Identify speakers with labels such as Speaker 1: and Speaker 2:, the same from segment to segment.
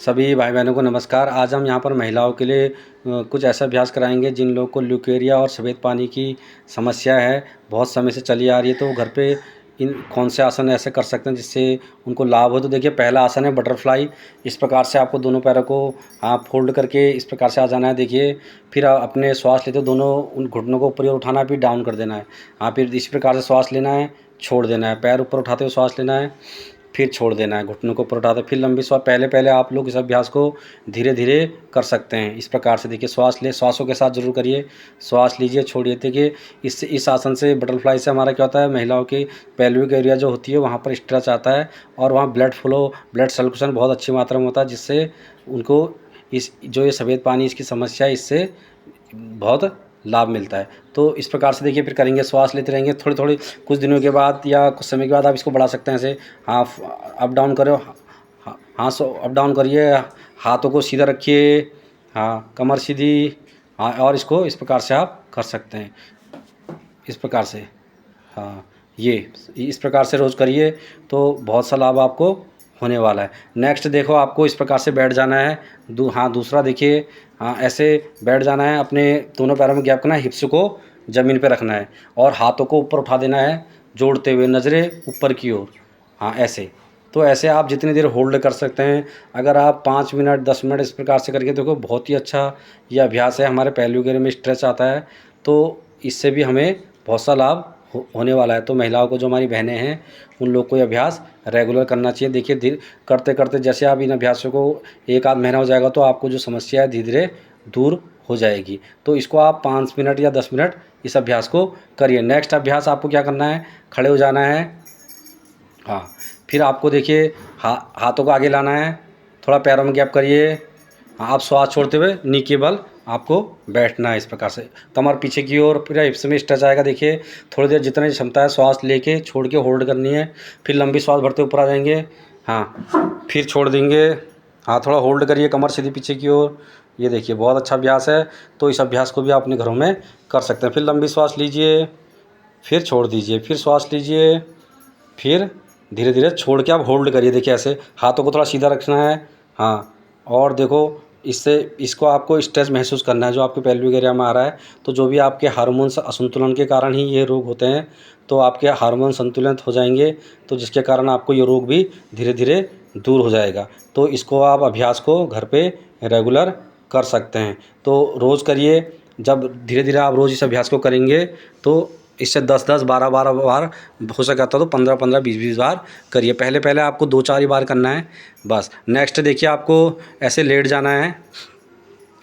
Speaker 1: सभी भाई बहनों को नमस्कार। आज हम यहाँ पर महिलाओं के लिए कुछ ऐसा अभ्यास कराएंगे जिन लोगों को ल्यूकेरिया और सफ़ेद पानी की समस्या है, बहुत समय से चली आ रही है। तो घर पे इन कौन से आसन ऐसे कर सकते हैं जिससे उनको लाभ हो। तो देखिए, पहला आसन है बटरफ्लाई। इस प्रकार से आपको दोनों पैरों को आप फोल्ड करके इस प्रकार से आ जाना है। देखिए, फिर अपने श्वास लेते दोनों उन घुटनों को ऊपर ही उठाना है, फिर डाउन कर देना है। हाँ, फिर इस प्रकार से श्वास लेना है, छोड़ देना है। पैर ऊपर उठाते हुए श्वास लेना है, फिर छोड़ देना है। घुटनों को ऊपर उठाते फिर लंबी श्वास। पहले आप लोग इस अभ्यास को धीरे धीरे कर सकते हैं। इस प्रकार से देखिए, श्वासों के साथ जरूर करिए। श्वास लीजिए, छोड़िए। देखिए, इस आसन से, बटरफ्लाई से हमारा क्या होता है, महिलाओं की पेल्विक एरिया जो होती है वहाँ पर स्ट्रेच आता है और वहाँ ब्लड सर्कुलेशन बहुत अच्छी मात्रा में होता है, जिससे उनको ये सफ़ेद पानी इसकी समस्या है, इससे बहुत लाभ मिलता है। तो इस प्रकार से देखिए, फिर करेंगे, श्वास लेते रहेंगे। थोड़ी थोड़ी कुछ दिनों के बाद या कुछ समय के बाद आप इसको बढ़ा सकते हैं। ऐसे हाँ, अप डाउन करो। हाँ, अप डाउन करिए, हाथों को सीधा रखिए। हाँ, कमर सीधी। हाँ, और इसको इस प्रकार से आप कर सकते हैं, इस प्रकार से। हाँ, ये इस प्रकार से रोज़ करिए तो बहुत सा लाभ आपको होने वाला है। नेक्स्ट देखो, आपको इस प्रकार से बैठ जाना है। दूसरा देखिए, हाँ, ऐसे बैठ जाना है। अपने दोनों पैरों में गैप करना है, हिप्स को ज़मीन पे रखना है और हाथों को ऊपर उठा देना है, जोड़ते हुए, नज़रें ऊपर की ओर। हाँ, ऐसे। तो ऐसे आप जितनी देर होल्ड कर सकते हैं। अगर आप 5 मिनट 10 मिनट इस प्रकार से करके देखो, बहुत ही अच्छा ये अभ्यास है। हमारे पहलू वगैरह में स्ट्रेच आता है, तो इससे भी हमें बहुत सा लाभ होने वाला है। तो महिलाओं को, जो हमारी बहनें हैं, उन लोग को ये अभ्यास रेगुलर करना चाहिए। देखिए, धीरे करते करते जैसे आप इन अभ्यासों को एक आध महीना हो जाएगा तो आपको जो समस्या है धीरे धीरे दूर हो जाएगी। तो इसको आप 5 मिनट या 10 मिनट इस अभ्यास को करिए। नेक्स्ट अभ्यास आपको क्या करना है, खड़े हो जाना है। हाँ, फिर आपको देखिए, हाथों को आगे लाना है, थोड़ा पैरों में गैप करिए। हाँ, आप श्वास छोड़ते हुए नी के बल आपको बैठना है, इस प्रकार से। कमर पीछे की ओर, फिर हिप्स में स्ट्रेच आएगा। देखिए, थोड़ी देर जितनी क्षमता है श्वास लेके छोड़ के होल्ड करनी है। फिर लंबी श्वास भरते ऊपर आ जाएंगे। हाँ, फिर छोड़ देंगे। हाँ, थोड़ा होल्ड करिए, कमर सीधी पीछे की ओर। ये देखिए, बहुत अच्छा अभ्यास है। तो इस अभ्यास को भी आप अपने घरों में कर सकते हैं। फिर लंबी श्वास लीजिए, फिर छोड़ दीजिए, फिर श्वास लीजिए, फिर धीरे धीरे छोड़ के आप होल्ड करिए। देखिए, ऐसे हाथों को थोड़ा सीधा रखना है। हाँ, और देखो, इसको आपको स्ट्रेस महसूस करना है जो आपके पेल्विक एरिया में आ रहा है। तो जो भी आपके हार्मोन्स असंतुलन के कारण ही ये रोग होते हैं, तो आपके हार्मोन संतुलित हो जाएंगे, तो जिसके कारण आपको ये रोग भी धीरे धीरे दूर हो जाएगा। तो इसको आप अभ्यास को घर पे रेगुलर कर सकते हैं। तो रोज़ करिए। जब धीरे धीरे आप रोज़ इस अभ्यास को करेंगे तो इससे 10-10, 12-12 बार हो सका तो 15-15, 20-20 बार करिए। पहले आपको 2-4 ही बार करना है बस। नेक्स्ट देखिए, आपको ऐसे लेट जाना है।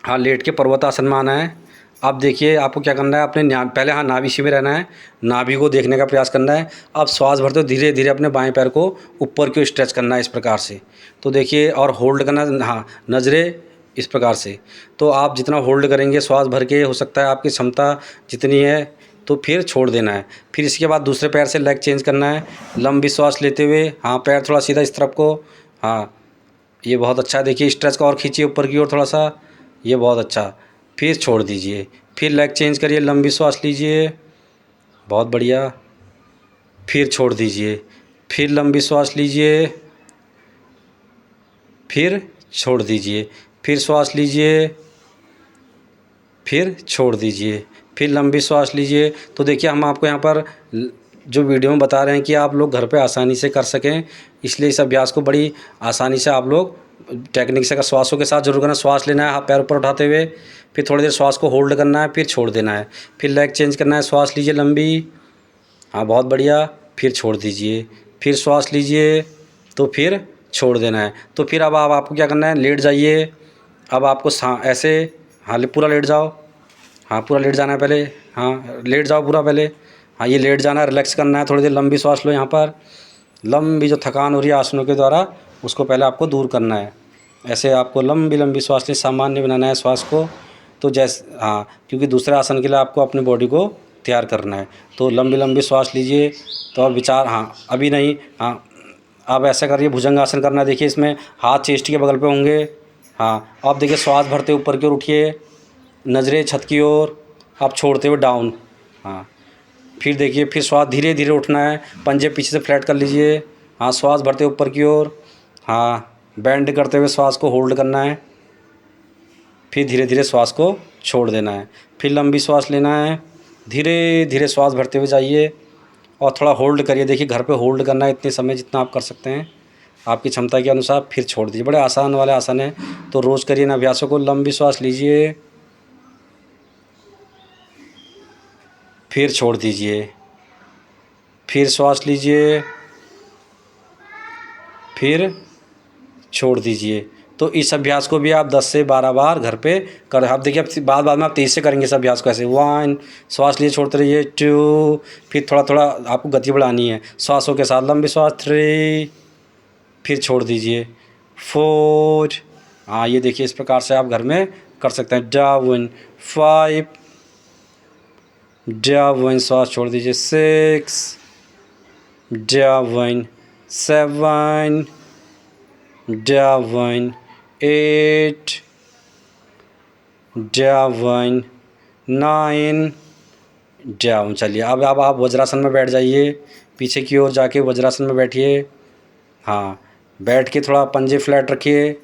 Speaker 1: हाँ, लेट के पर्वतासन में आना है। अब देखिए, आपको क्या करना है, अपने पहले नाभि में रहना है, नाभि को देखने का प्रयास करना है। अब श्वास भरते हुए धीरे धीरे अपने बाएं पैर को ऊपर की ओर स्ट्रेच करना है, इस प्रकार से। तो देखिए, और होल्ड करना। हाँ, नज़रें इस प्रकार से। तो आप जितना होल्ड करेंगे श्वास भर के, हो सकता है आपकी क्षमता जितनी है, तो फिर छोड़ देना है। फिर इसके बाद दूसरे पैर से लेग चेंज करना है, लंबी श्वास लेते हुए। हाँ, पैर थोड़ा सीधा इस तरफ को। हाँ, ये बहुत अच्छा है। देखिए, स्ट्रेच का और खींचिए ऊपर की ओर थोड़ा सा, ये बहुत अच्छा। फिर छोड़ दीजिए, फिर लेग चेंज करिए, लंबी श्वास लीजिए, बहुत बढ़िया। फिर छोड़ दीजिए, फिर लंबी श्वास लीजिए, फिर छोड़ दीजिए, फिर श्वास लीजिए, फिर छोड़ दीजिए, फिर लंबी श्वास लीजिए। तो देखिए, हम आपको यहाँ पर जो वीडियो में बता रहे हैं कि आप लोग घर पे आसानी से कर सकें, इसलिए इस अभ्यास को बड़ी आसानी से आप लोग टेक्निक से श्वासों के साथ जरूर करना। श्वास लेना है पैर ऊपर उठाते हुए, फिर थोड़ी देर श्वास को होल्ड करना है, फिर छोड़ देना है, फिर लेग चेंज करना है। श्वास लीजिए लंबी। हाँ, बहुत बढ़िया। फिर छोड़ दीजिए, फिर श्वास लीजिए, तो फिर छोड़ देना है। तो फिर अब आपको क्या करना है, लेट जाइए। अब आपको ऐसे, हाँ, पूरा लेट जाओ। हाँ, पूरा लेट जाना है पहले। हाँ, लेट जाओ पूरा पहले। हाँ, ये लेट जाना है, रिलैक्स करना है। थोड़ी देर लंबी श्वास लो। यहाँ पर लंबी जो थकान हो रही है आसनों के द्वारा, उसको पहले आपको दूर करना है। ऐसे आपको लंबी लंबी श्वास ली, सामान्य बनाना है श्वास को। तो जैसे, हाँ, क्योंकि दूसरे आसन के लिए आपको अपनी बॉडी को तैयार करना है। तो लंबी लंबी श्वास लीजिए। तो अब विचार, हाँ, अभी नहीं। हाँ, आप ऐसा करिए, भुजंग आसन करना है। देखिए, इसमें हाथ चेस्ट के बगल पे होंगे। हाँ, आप देखिए, श्वास भरते ऊपर की ओर उठिए, नज़रें छत की ओर, आप छोड़ते हुए डाउन। हाँ, फिर देखिए, फिर श्वास धीरे धीरे उठना है, पंजे पीछे से फ्लैट कर लीजिए। हाँ, श्वास भरते ऊपर की ओर। हाँ, बेंड करते हुए श्वास को होल्ड करना है, फिर धीरे धीरे श्वास को छोड़ देना है। फिर लंबी श्वास लेना है, धीरे धीरे श्वास भरते हुए जाइए और थोड़ा होल्ड करिए। देखिए घर पे होल्ड करना है इतने समय जितना आप कर सकते हैं आपकी क्षमता के अनुसार, फिर छोड़ दीजिए। बड़े आसान वाले आसन है, तो रोज़ करिए इन अभ्यासों को। लंबी श्वास लीजिए, फिर छोड़ दीजिए, फिर श्वास लीजिए, फिर छोड़ दीजिए। तो इस अभ्यास को भी आप 10 से 12 बार घर पे कर। आप देखिए अब बाद बाद में आप तेज़ से करेंगे इस अभ्यास को ऐसे। 1 श्वास लिए छोड़ते रहिए, 2 फिर थोड़ा थोड़ा आपको गति बढ़ानी है श्वासों के साथ। लंबी श्वास 3 फिर छोड़ दीजिए, 4। हाँ ये देखिए इस प्रकार से आप घर में कर सकते हैं। डाउन 5, डाउन श्वास छोड़ दीजिए, 6, डाउन 7, डाउन 8, डाउन 9, डाउन। चलिए अब आप वज्रासन में बैठ जाइए, पीछे की ओर जाके वज्रासन में बैठिए। हाँ बैठ के थोड़ा पंजे फ्लैट रखिए,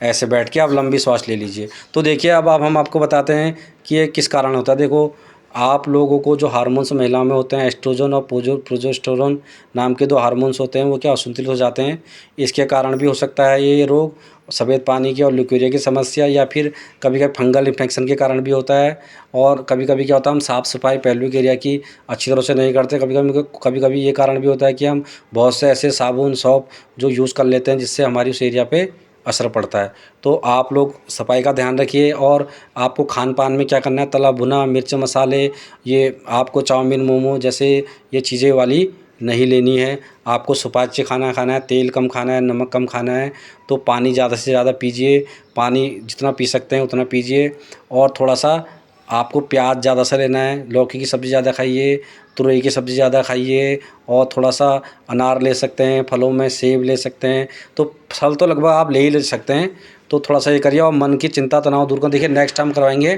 Speaker 1: ऐसे बैठ के आप लंबी श्वास ले लीजिए। तो देखिए अब हम आपको बताते हैं कि ये किस कारण होता है। देखो आप लोगों को जो हार्मोन्स महिलाओं में होते हैं, एस्ट्रोजन और प्रोजेस्टेरोन नाम के 2 हार्मोन्स होते हैं, वो क्या असंतुलित हो जाते हैं। इसके कारण भी हो सकता है ये रोग, सफ़ेद पानी की और ल्यूकेरिया की समस्या, या फिर कभी कभी फंगल इन्फेक्शन के कारण भी होता है। और कभी कभी क्या होता है हम साफ़ सफाई पेल्विक एरिया की अच्छी तरह से नहीं करते। कभी कभी ये कारण भी होता है कि हम बहुत से ऐसे साबुन सौंफ जो यूज़ कर लेते हैं जिससे हमारी उस एरिया पे असर पड़ता है। तो आप लोग सफाई का ध्यान रखिए। और आपको खान पान में क्या करना है, तला भुना मिर्च मसाले, ये आपको चाउमीन मोमो जैसे ये चीज़ें वाली नहीं लेनी है। आपको सुपाच्य खाना खाना है, तेल कम खाना है, नमक कम खाना है। तो पानी ज़्यादा से ज़्यादा पीजिए, पानी जितना पी सकते हैं उतना पीजिए। और थोड़ा सा आपको प्याज ज़्यादा सा लेना है, लौकी की सब्ज़ी ज़्यादा खाइए, तुरई की सब्ज़ी ज़्यादा खाइए। और थोड़ा सा अनार ले सकते हैं, फलों में सेब ले सकते हैं। तो फल तो लगभग आप ले सकते हैं। तो थोड़ा सा ये करिए और मन की चिंता तनाव दूर कर। देखिए नेक्स्ट टाइम करवाएंगे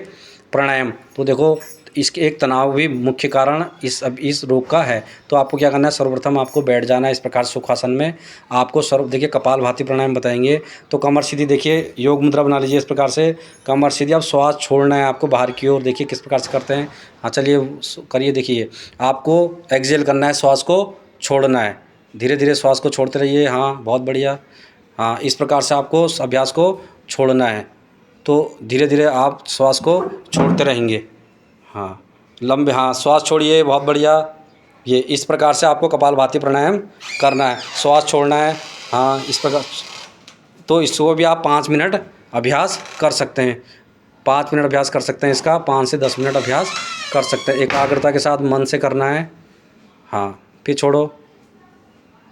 Speaker 1: प्राणायाम। तो देखो इसके एक तनाव भी मुख्य कारण इस रोग का है। तो आपको क्या करना है, सर्वप्रथम आपको बैठ जाना है इस प्रकार सुखासन में। आपको देखिए कपालभाति प्राणायाम बताएंगे। तो कमर सीधी, देखिए योग मुद्रा बना लीजिए इस प्रकार से, कमर सीधी। अब श्वास छोड़ना है आपको बाहर की ओर। देखिए किस प्रकार से करते हैं। हाँ चलिए करिए। देखिए आपको एक्सहेल करना है, श्वास को छोड़ना है, धीरे धीरे श्वास को छोड़ते रहिए। हाँ बहुत बढ़िया। हाँ इस प्रकार से आपको अभ्यास को छोड़ना है। तो धीरे धीरे आप श्वास को छोड़ते रहेंगे। हाँ लंबे, हाँ श्वास छोड़िए, बहुत बढ़िया। ये इस प्रकार से आपको कपालभाति प्राणायाम करना है, श्वास छोड़ना है। हाँ इस प्रकार। तो इसको भी आप 5 मिनट अभ्यास कर सकते हैं, 5 मिनट अभ्यास कर सकते हैं इसका, 5 से 10 मिनट अभ्यास कर सकते हैं। एकाग्रता के साथ मन से करना है। हाँ फिर छोड़ो,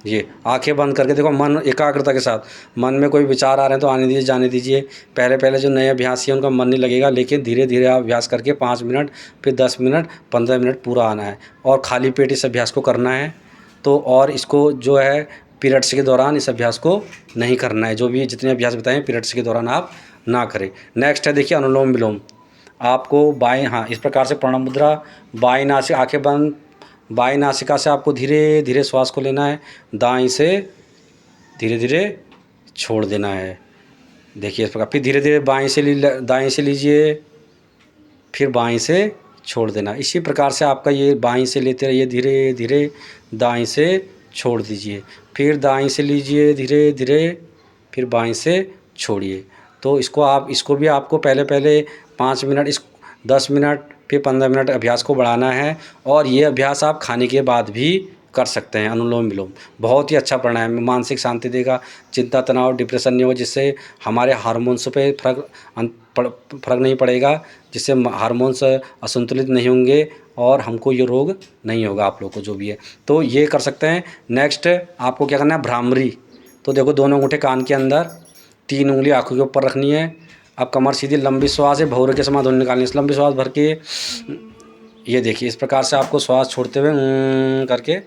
Speaker 1: ये आंखें बंद करके देखो, मन एकाग्रता के साथ। मन में कोई विचार आ रहे हैं तो आने दीजिए, जाने दीजिए। पहले पहले जो नए अभ्यासी हैं उनका मन नहीं लगेगा, लेकिन धीरे धीरे आप अभ्यास करके 5 मिनट, फिर 10 मिनट, 15 मिनट पूरा आना है। और खाली पेट इस अभ्यास को करना है। तो और इसको जो है पीरियड्स के दौरान इस अभ्यास को नहीं करना है। जो भी जितने अभ्यास बताएं पीरियड्स के दौरान आप ना करें। नेक्स्ट है देखिए अनुलोम विलोम। आपको बाएं, हाँ इस प्रकार से प्रणव मुद्रा, बाएं नासिक, आंखें बंद, बाएं नासिका से आपको धीरे धीरे श्वास को लेना है, दाएं से धीरे धीरे छोड़ देना है। देखिए इस प्रकार। फिर धीरे धीरे दाएं से लीजिए, फिर बाएं से छोड़ देना। इसी प्रकार से आपका ये बाएं से लेते रहिए, धीरे धीरे दाएं से छोड़ दीजिए, फिर दाएं से लीजिए धीरे धीरे, फिर बाएं से छोड़िए। तो इसको भी आपको पहले 5 मिनट, 10 मिनट, फिर 15 मिनट अभ्यास को बढ़ाना है। और ये अभ्यास आप खाने के बाद भी कर सकते हैं। अनुलोम विलोम बहुत ही अच्छा प्राणायाम है, मानसिक शांति देगा, चिंता तनाव डिप्रेशन नहीं होगा, जिससे हमारे हार्मोन्स पे फर्क नहीं पड़ेगा, जिससे हार्मोन्स असंतुलित नहीं होंगे और हमको ये रोग नहीं होगा आप लोग को जो भी है। तो ये कर सकते हैं। नेक्स्ट आपको क्या करना है, भ्रामरी। तो देखो दोनों अंगूठे कान के अंदर, 3 उंगली आँखों के ऊपर रखनी है। अब कमर सीधी, लंबी श्वास है, भौरे के समान ध्वनि निकालनी है। लंबी श्वास भर के ये देखिए इस प्रकार से आपको श्वास छोड़ते हुए करके।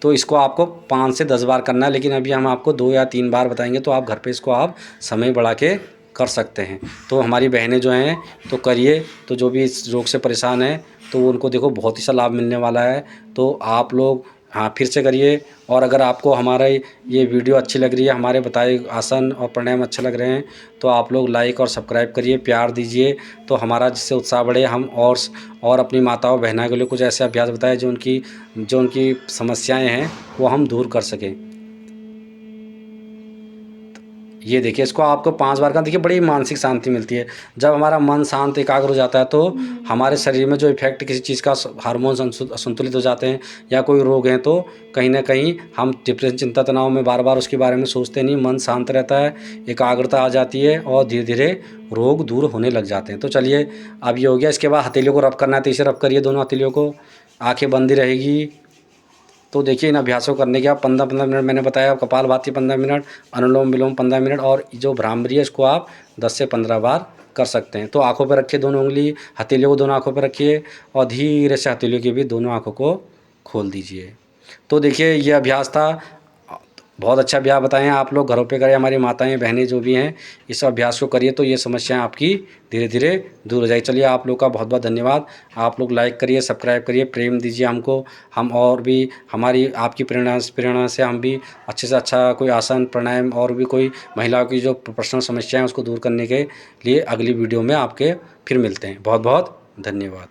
Speaker 1: तो इसको आपको 5 से 10 बार करना है, लेकिन अभी हम आपको 2 या 3 बार बताएंगे। तो आप घर पे इसको आप समय बढ़ा के कर सकते हैं। तो हमारी बहनें जो हैं तो करिए। तो जो भी इस रोग से परेशान है तो उनको देखो बहुत ही सा लाभ मिलने वाला है। तो आप लोग हाँ, फिर से करिए। और अगर आपको हमारा ये वीडियो अच्छी लग रही है, हमारे बताए आसन और प्राणायाम अच्छे लग रहे हैं, तो आप लोग लाइक और सब्सक्राइब करिए, प्यार दीजिए, तो हमारा जिससे उत्साह बढ़े, हम और अपनी माताओं बहनों के लिए कुछ ऐसे अभ्यास बताएं जो उनकी समस्याएं हैं वो हम दूर कर सकें। ये देखिए, इसको आपको 5 बार का देखिए, बड़ी मानसिक शांति मिलती है। जब हमारा मन शांत एकाग्र हो जाता है तो हमारे शरीर में जो इफेक्ट किसी चीज़ का हार्मोन असंतुलित हो जाते हैं या कोई रोग हैं, तो कहीं ना कहीं हम डिप्रेशन, चिंता, तनाव में बार बार उसके बारे में सोचते नहीं, मन शांत रहता है, एकाग्रता आ जाती है और धीरे धीरे रोग दूर होने लग जाते हैं। तो चलिए, अब ये हो गया। इसके बाद हथेलियों को रब करना है, तो इसे रब करिए दोनों हथेलियों को, आंखें बंद ही रहेगी। तो देखिए, इन अभ्यासों करने के आप 15-15 मिनट, मैंने बताया, कपालभाति 15 मिनट, अनुलोम विलोम 15 मिनट, और जो भ्रामरी है इसको आप 10 से 15 बार कर सकते हैं। तो आंखों पर रखिए दोनों उंगली, हथेलियों को दोनों आंखों पर रखिए और धीरे से हथेलियों की भी दोनों आंखों को खोल दीजिए। तो देखिए, ये अभ्यास था, बहुत अच्छा अभ्यास बताएं। आप लोग घरों पे करें, हमारी माताएं बहनें जो भी हैं, इस अभ्यास को करिए, तो ये समस्याएं आपकी धीरे धीरे दूर हो जाएगी। चलिए, आप लोग का बहुत बहुत धन्यवाद। आप लोग लाइक करिए, सब्सक्राइब करिए, प्रेम दीजिए हमको। हम और भी, हमारी आपकी प्रेरणा से हम भी अच्छे से अच्छा कोई आसन, प्राणायाम और भी कोई महिलाओं की जो पर्सनल समस्याएं उसको दूर करने के लिए अगली वीडियो में आपके फिर मिलते हैं। बहुत बहुत धन्यवाद।